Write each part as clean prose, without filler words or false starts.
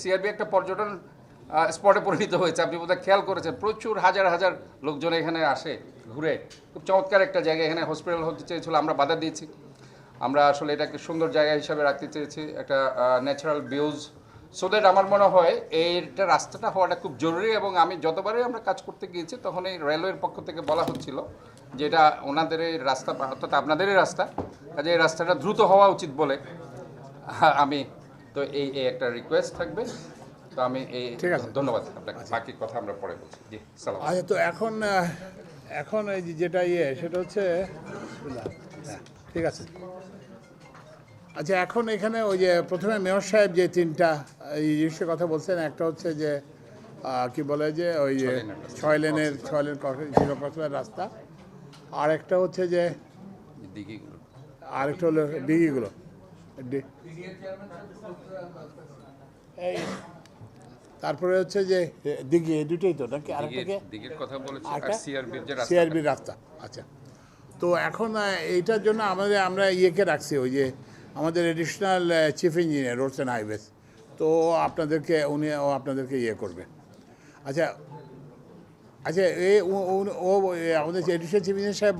CRB একটা পর্যটন স্পটে পরিণত হয়েছে। আপনি বোধহয় খেয়াল করেছেন, প্রচুর হাজার হাজার লোকজন এখানে আসে ঘুরে। খুব চমৎকার একটা জায়গা, এখানে হসপিটাল হতে চেয়েছিল, আমরা বাধা দিয়েছি। আমরা আসলে এটাকে সুন্দর জায়গা হিসাবে রাখতে চেয়েছি, একটা ন্যাচারাল ভিউজ, সো দ্যাট আমার মনে হয় এইটা রাস্তাটা হওয়াটা খুব জরুরি। এবং আমি যতবারই আমরা কাজ করতে গিয়েছি তখন এই রেলওয়ের পক্ষ থেকে বলা হচ্ছিল যে এটা ওনাদের এই রাস্তা, অর্থাৎ আপনাদেরই রাস্তা, কাজে এই রাস্তাটা দ্রুত হওয়া উচিত বলে আমি তো এই একটা রিকোয়েস্ট থাকবে। তো আমি এই ধন্যবাদ আপনাকে, বাকি কথা আমরা পরে বলছি। জি সালাম। আচ্ছা, তো এখন এই যেটা সেটা হচ্ছে ঠিক আছে। আচ্ছা, এখন এখানে ওই যে প্রথমে মেয়র সাহেব যে তিনটা এই জিনিসের কথা বলছেন, একটা হচ্ছে যে কি বলে যে ওই যে 6 লেনের রাস্তা, আর একটা হচ্ছে যে দিঘিগুলো, আরেকটা হলো দিঘিগুলো। এই তারপরে হচ্ছে যে দিঘি, এই দুটোই তো নাকি? আরেকটাকে দিঘির কথা বলেছি, আর সিআরবির রাস্তা। আচ্ছা, তো এখন এইটার জন্য আমরা ইয়েকে রাখছি, ওই যে আমাদের additional chief engineer roads and highways, তো আপনাদেরকে ইয়ে করবে। আচ্ছা আচ্ছা, ও আমাদের এডিশনাল চিফ ইঞ্জিনিয়ার সাহেব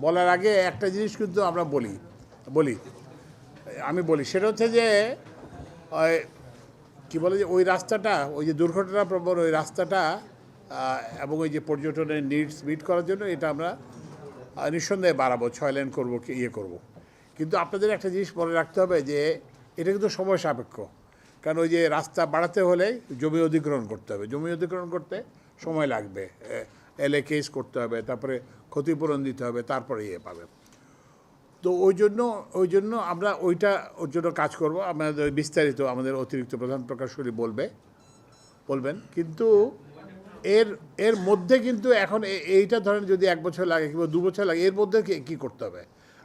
বলার আগে একটা জিনিস কিন্তু আমরা বলি সেটা হচ্ছে যে কি বলে যে ওই রাস্তাটা, ওই যে দুর্ঘটনা প্রবণ ওই রাস্তাটা এবং ওই যে পর্যটনের নিডস মিট করার জন্য এটা আমরা নিঃসন্দেহে বাড়াবো, 6 লেন করবো, করব। কিন্তু আপনাদের একটা জিনিস মনে রাখতে হবে যে এটা কিন্তু সময় সাপেক্ষ, কারণ ওই যে রাস্তা বাড়াতে হলে জমি অধিগ্রহণ করতে হবে, জমি অধিগ্রহণ করতে সময় লাগবে, এলএ কেস করতে হবে, তারপরে ক্ষতিপূরণ দিতে হবে, তারপরে পাবে। তো ওই জন্য আমরা ওর জন্য কাজ করব। আমাদের বিস্তারিত আমাদের অতিরিক্ত প্রধান প্রকৌশলী বলবেন। কিন্তু এর মধ্যে কিন্তু এখন এইটা ধরেন যদি 1 বছর লাগে কিংবা 2 বছর লাগে, এর মধ্যে কী করতে হবে?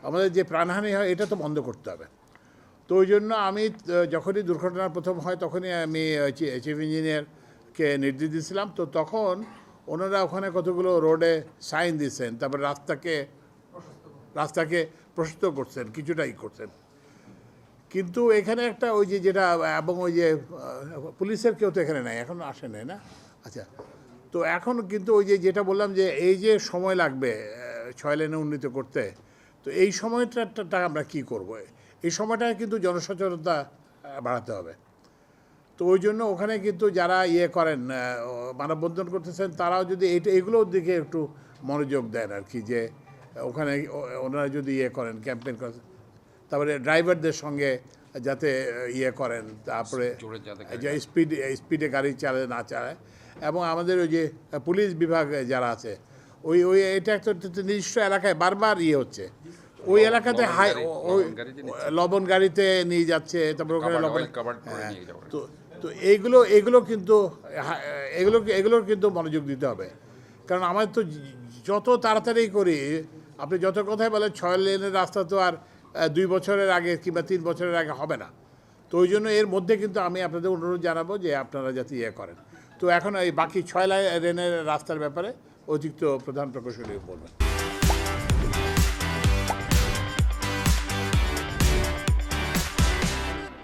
আমাদের যে প্রাণহানি হয় এটা তো বন্ধ করতে হবে। তো ওই জন্য আমি যখনই দুর্ঘটনা প্রথম হয় তখনই আমি চিফ ইঞ্জিনিয়ারকে নির্দেশ দিয়েছিলাম। তো তখন ওনারা ওখানে কতগুলো রোডে সাইন দিয়েছেন, তারপরে রাস্তাকে প্রশস্ত করছেন, কিছুটাই করছেন। কিন্তু এখানে একটা ওই যে যেটা, এবং ওই যে পুলিশের কেউ তো এখানে নাই, এখন আসে নাই না? আচ্ছা, তো এখন কিন্তু ওই যে যেটা বললাম যে এই যে সময় লাগবে 6 লেনে উন্নীত করতে, তো এই সময়টা আমরা কি করব? এই সময়টায় কিন্তু জনসচেতনতা বাড়াতে হবে। তো ওই জন্য ওখানে কিন্তু যারা করেন, মানববন্ধন করতেছেন, তারাও যদি এগুলোর দিকে একটু মনোযোগ দেন আর কি, যে ওখানে ওনারা যদি করেন, ক্যাম্পেইন করেন, তারপরে ড্রাইভারদের সঙ্গে যাতে করেন, তারপরে স্পিডে গাড়ি না চালায়, এবং আমাদের ওই যে পুলিশ বিভাগ যারা আছে, এটা একটা নির্দিষ্ট এলাকায় বারবার হচ্ছে, ওই এলাকাতে লবণ গাড়িতে নিয়ে যাচ্ছে, তারপরে ওখানে তো এগুলোর কিন্তু মনোযোগ দিতে হবে। কারণ আমাদের তো যত তাড়াতাড়ি করি, আপনি যত কথাই বলেন 6 লেনের রাস্তা তো আর 2 বছরের আগে কিংবা 3 বছরের আগে হবে না। তো ওই জন্য এর মধ্যে কিন্তু আমি আপনাদের অনুরোধ জানাবো যে আপনারা যাতে করেন। তো এখন এই বাকি 6 লেনের রাস্তার ব্যাপারে অতিরিক্ত প্রধান প্রকৌশলী বলবেন।